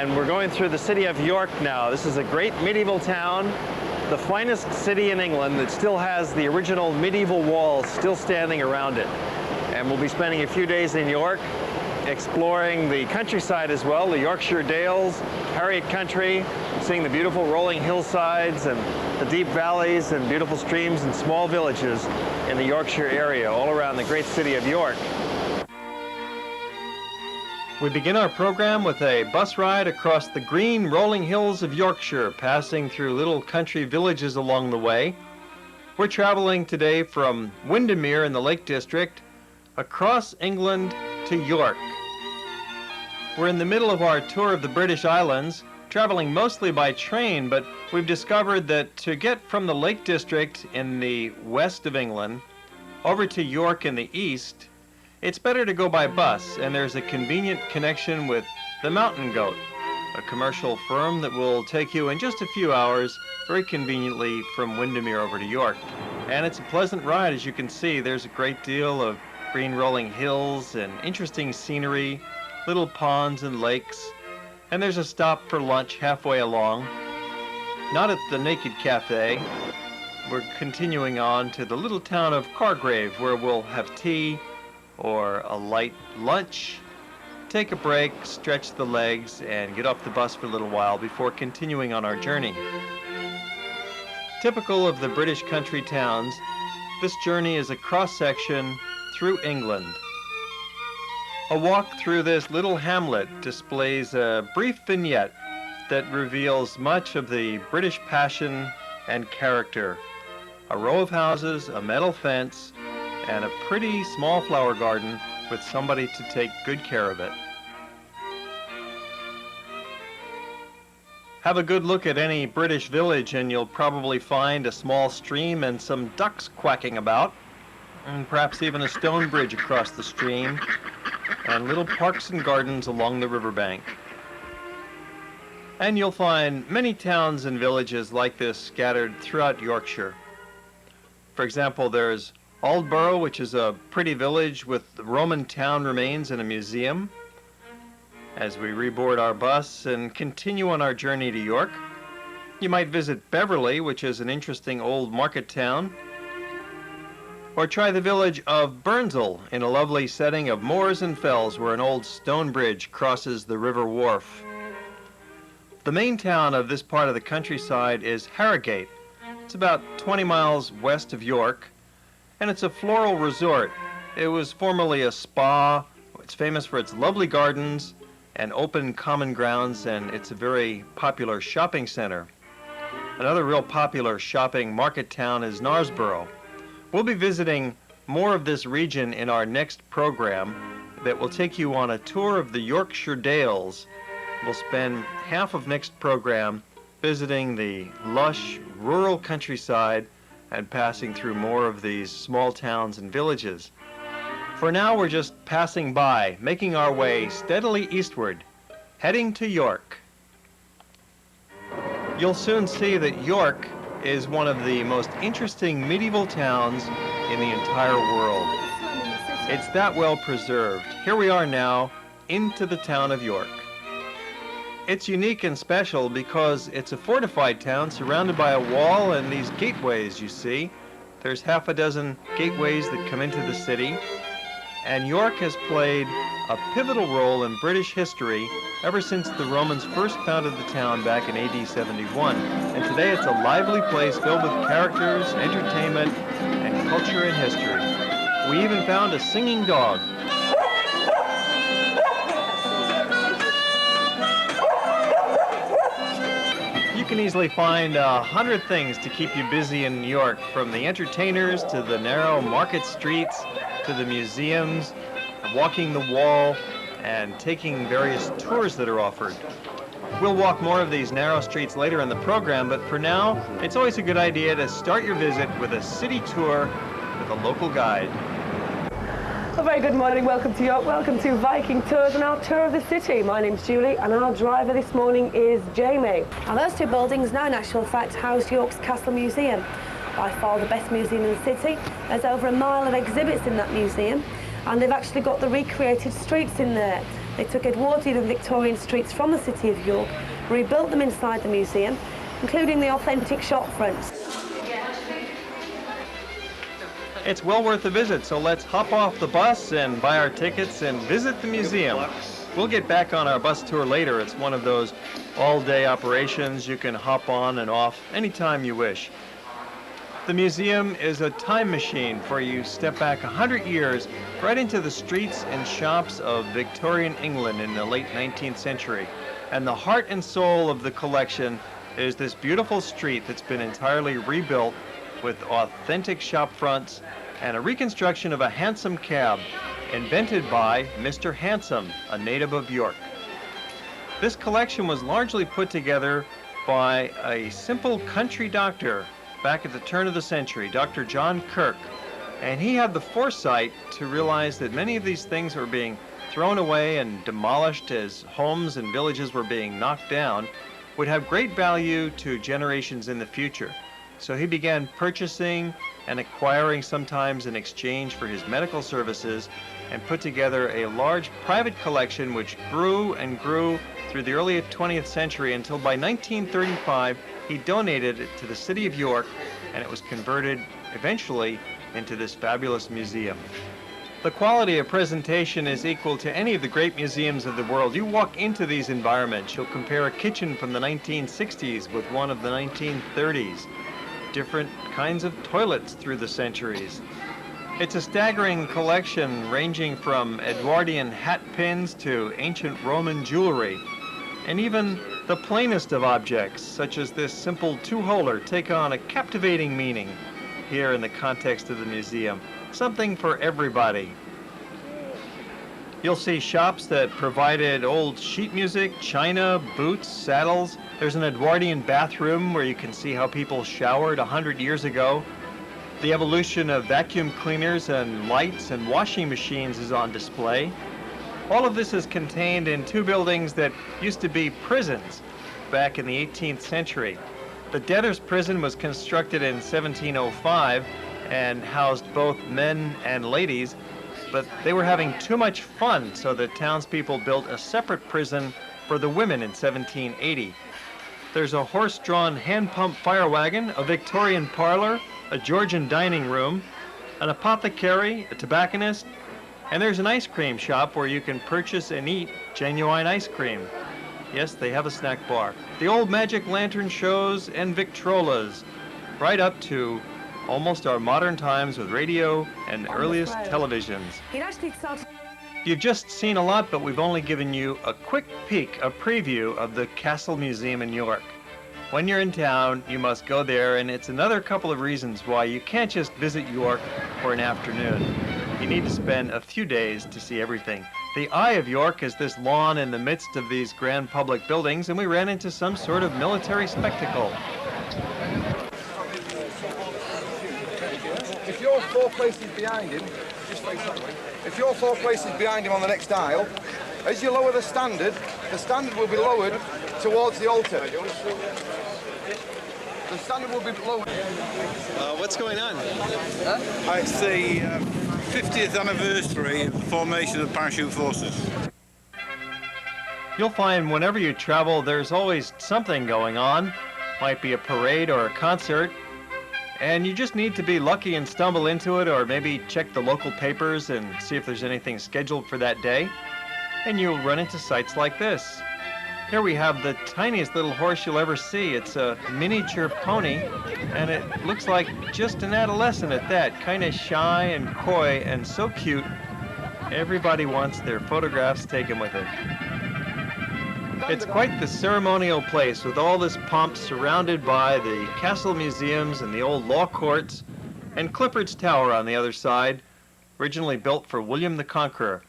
and we're going through the city of York now. This is a great medieval town, the finest city in England that still has the original medieval walls still standing around it. And we'll be spending a few days in York, exploring the countryside as well, the Yorkshire Dales, Harrogate country, seeing the beautiful rolling hillsides and the deep valleys and beautiful streams and small villages in the Yorkshire area, all around the great city of York. We begin our program with a bus ride across the green rolling hills of Yorkshire, passing through little country villages along the way. We're traveling today from Windermere in the Lake District across England to York. We're in the middle of our tour of the British Islands, traveling mostly by train, but we've discovered that to get from the Lake District in the west of England over to York in the east, it's better to go by bus, and there's a convenient connection with the Mountain Goat, a commercial firm that will take you in just a few hours very conveniently from Windermere over to York. And it's a pleasant ride. As you can see, there's a great deal of green rolling hills and interesting scenery, little ponds and lakes, and there's a stop for lunch halfway along. Not at the Naked Cafe. We're continuing on to the little town of Cargrave, where we'll have tea or a light lunch, take a break, stretch the legs, and get off the bus for a little while before continuing on our journey. Typical of the British country towns, this journey is a cross-section through England. A walk through this little hamlet displays a brief vignette that reveals much of the British passion and character. A row of houses, a metal fence, and a pretty small flower garden with somebody to take good care of it. Have a good look at any British village and you'll probably find a small stream and some ducks quacking about, and perhaps even a stone bridge across the stream, and little parks and gardens along the riverbank. And you'll find many towns and villages like this scattered throughout Yorkshire. For example, there's Aldborough, which is a pretty village with Roman town remains and a museum. As we reboard our bus and continue on our journey to York, you might visit Beverley, which is an interesting old market town, or try the village of Burnsall in a lovely setting of moors and fells where an old stone bridge crosses the river wharf. The main town of this part of the countryside is Harrogate. It's about 20 miles west of York, and it's a floral resort. It was formerly a spa. It's famous for its lovely gardens and open common grounds, and it's a very popular shopping center. Another real popular shopping market town is Narsboro. We'll be visiting more of this region in our next program that will take you on a tour of the Yorkshire Dales. We'll spend half of next program visiting the lush rural countryside and passing through more of these small towns and villages. For now, we're just passing by, making our way steadily eastward, heading to York. You'll soon see that York is one of the most interesting medieval towns in the entire world. It's that well preserved. Here we are now, into the town of York. It's unique and special because it's a fortified town surrounded by a wall and these gateways you see. There's half a dozen gateways that come into the city, and York has played a pivotal role in British history ever since the Romans first founded the town back in AD 71. And today it's a lively place filled with characters, entertainment, and culture and history. We even found a singing dog. You can easily find 100 things to keep you busy in New York, from the entertainers to the narrow market streets to the museums, walking the wall, and taking various tours that are offered. We'll walk more of these narrow streets later in the program, but for now, it's always a good idea to start your visit with a city tour with a local guide. A very good morning, welcome to York, welcome to Viking Tours and our tour of the city. My name's Julie and our driver this morning is Jamie. And those two buildings now in actual fact house York's Castle Museum. By far the best museum in the city. There's over a mile of exhibits in that museum, and they've actually got the recreated streets in there. They took Edwardian and Victorian streets from the city of York, rebuilt them inside the museum, including the authentic shop fronts. It's well worth a visit, so let's hop off the bus and buy our tickets and visit the museum. We'll get back on our bus tour later. It's one of those all-day operations you can hop on and off anytime you wish. The museum is a time machine for you step back 100 years right into the streets and shops of Victorian England in the late 19th century. And the heart and soul of the collection is this beautiful street that's been entirely rebuilt with authentic shop fronts and a reconstruction of a hansom cab invented by Mr. Handsome, a native of York. This collection was largely put together by a simple country doctor back at the turn of the century, Dr. John Kirk, and he had the foresight to realize that many of these things were being thrown away and demolished as homes and villages were being knocked down would have great value to generations in the future. So he began purchasing and acquiring, sometimes in exchange for his medical services, and put together a large private collection which grew and grew through the early 20th century until by 1935 he donated it to the city of York, and it was converted eventually into this fabulous museum. The quality of presentation is equal to any of the great museums of the world. You walk into these environments, you'll compare a kitchen from the 1960s with one of the 1930s. Different kinds of toilets through the centuries. It's a staggering collection ranging from Edwardian hat pins to ancient Roman jewelry. And even the plainest of objects, such as this simple two-holer, take on a captivating meaning here in the context of the museum. Something for everybody. You'll see shops that provided old sheet music, china, boots, saddles. There's an Edwardian bathroom where you can see how people showered 100 years ago. The evolution of vacuum cleaners and lights and washing machines is on display. All of this is contained in two buildings that used to be prisons back in the 18th century. The debtors' prison was constructed in 1705 and housed both men and ladies, but they were having too much fun, so the townspeople built a separate prison for the women in 1780. There's a horse-drawn hand-pump fire wagon, a Victorian parlor, a Georgian dining room, an apothecary, a tobacconist, and there's an ice cream shop where you can purchase and eat genuine ice cream. Yes, they have a snack bar. The old magic lantern shows and Victrolas, right up to almost our modern times with radio and earliest televisions. You've just seen a lot, but we've only given you a quick peek, a preview of the Castle Museum in York. When you're in town, you must go there, and it's another couple of reasons why you can't just visit York for an afternoon. You need to spend a few days to see everything. The Eye of York is this lawn in the midst of these grand public buildings, and we ran into some sort of military spectacle. If you're 4 places behind him, just face that way. If you're 4 places behind him on the next aisle, as you lower the standard will be lowered towards the altar. The standard will be lowered. What's going on? It's the 50th anniversary of the formation of the Parachute Forces. You'll find whenever you travel, there's always something going on. Might be a parade or a concert. And you just need to be lucky and stumble into it, or maybe check the local papers and see if there's anything scheduled for that day. And you'll run into sights like this. Here we have the tiniest little horse you'll ever see. It's a miniature pony, and it looks like just an adolescent at that. Kind of shy and coy and so cute. Everybody wants their photographs taken with it. It's quite the ceremonial place with all this pomp surrounded by the castle museums and the old law courts and Clifford's Tower on the other side, originally built for William the Conqueror.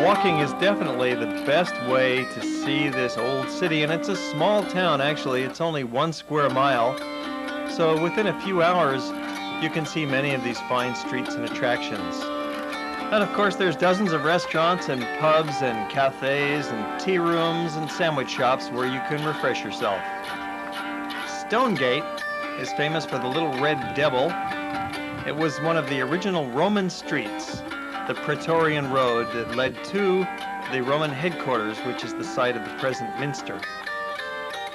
Walking is definitely the best way to see this old city, and it's a small town actually. It's only 1 square mile, so within a few hours you can see many of these fine streets and attractions. And of course there's dozens of restaurants and pubs and cafes and tea rooms and sandwich shops where you can refresh yourself. Stonegate is famous for the Little Red Devil. It was one of the original Roman streets. the Praetorian Road that led to the Roman headquarters, which is the site of the present Minster.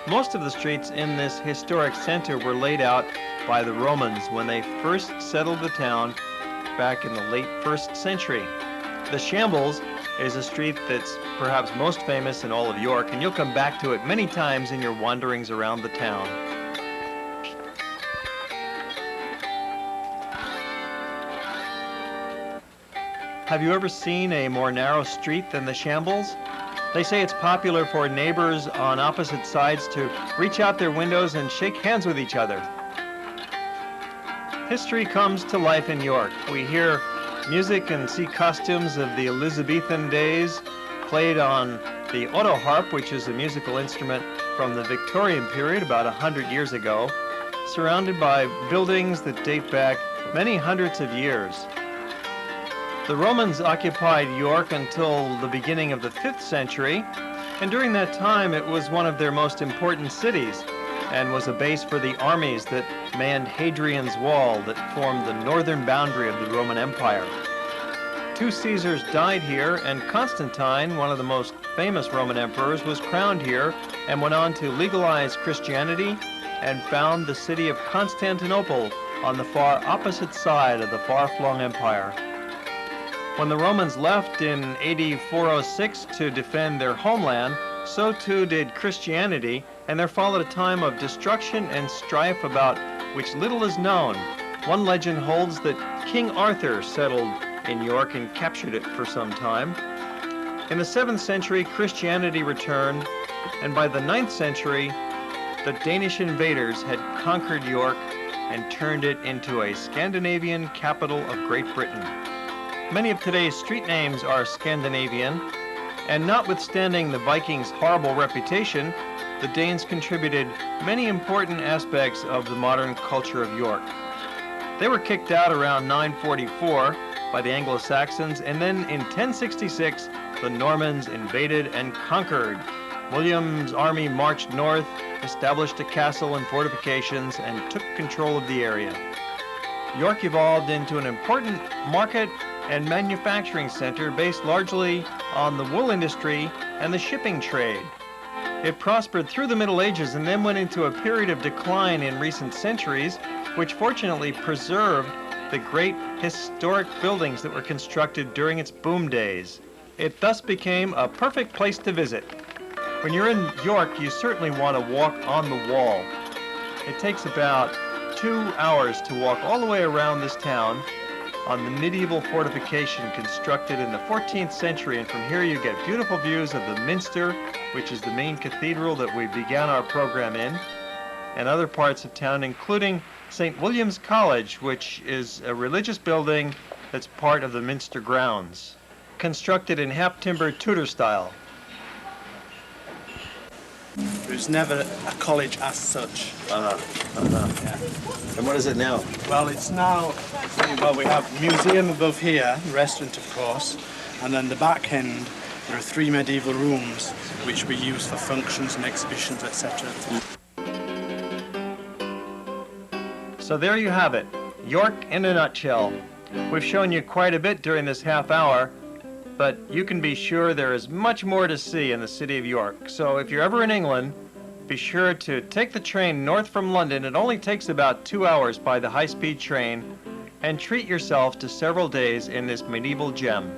Most of the streets in this historic center were laid out by the Romans when they first settled the town back in the late 1st century. The Shambles is a street that's perhaps most famous in all of York, and you'll come back to it many times in your wanderings around the town. Have you ever seen a more narrow street than the Shambles? They say it's popular for neighbors on opposite sides to reach out their windows and shake hands with each other. History comes to life in York. We hear music and see costumes of the Elizabethan days played on the autoharp, which is a musical instrument from the Victorian period about 100 years ago, surrounded by buildings that date back many hundreds of years. The Romans occupied York until the beginning of the 5th century, and during that time it was one of their most important cities and was a base for the armies that manned Hadrian's Wall that formed the northern boundary of the Roman Empire. 2 Caesars died here, and Constantine, one of the most famous Roman emperors, was crowned here and went on to legalize Christianity and found the city of Constantinople on the far opposite side of the far-flung empire. When the Romans left in AD 406 to defend their homeland, so too did Christianity, and there followed a time of destruction and strife about which little is known. One legend holds that King Arthur settled in York and captured it for some time. In the 7th century, Christianity returned, and by the 9th century, the Danish invaders had conquered York and turned it into a Scandinavian capital of Great Britain. Many of today's street names are Scandinavian, and notwithstanding the Vikings' horrible reputation, the Danes contributed many important aspects of the modern culture of York. They were kicked out around 944 by the Anglo-Saxons, and then in 1066, the Normans invaded and conquered. William's army marched north, established a castle and fortifications, and took control of the area. York evolved into an important market and manufacturing center based largely on the wool industry and the shipping trade. It prospered through the Middle Ages and then went into a period of decline in recent centuries, which fortunately preserved the great historic buildings that were constructed during its boom days. It thus became a perfect place to visit. When you're in York, you certainly want to walk on the wall. It takes about 2 hours to walk all the way around this town on the medieval fortification constructed in the 14th century, and from here you get beautiful views of the Minster, which is the main cathedral that we began our program in, and other parts of town, including St. William's College, which is a religious building that's part of the Minster grounds, constructed in half-timber Tudor style. There's never a college as such. Yeah. And what is it now? Well, it's now, well, we have a museum above here, restaurant of course, and then the back end, there are 3 medieval rooms which we use for functions and exhibitions, etc. So there you have it, York in a nutshell. We've shown you quite a bit during this half hour, but you can be sure there is much more to see in the city of York. So if you're ever in England, be sure to take the train north from London. It only takes about 2 hours by the high-speed train, and treat yourself to several days in this medieval gem.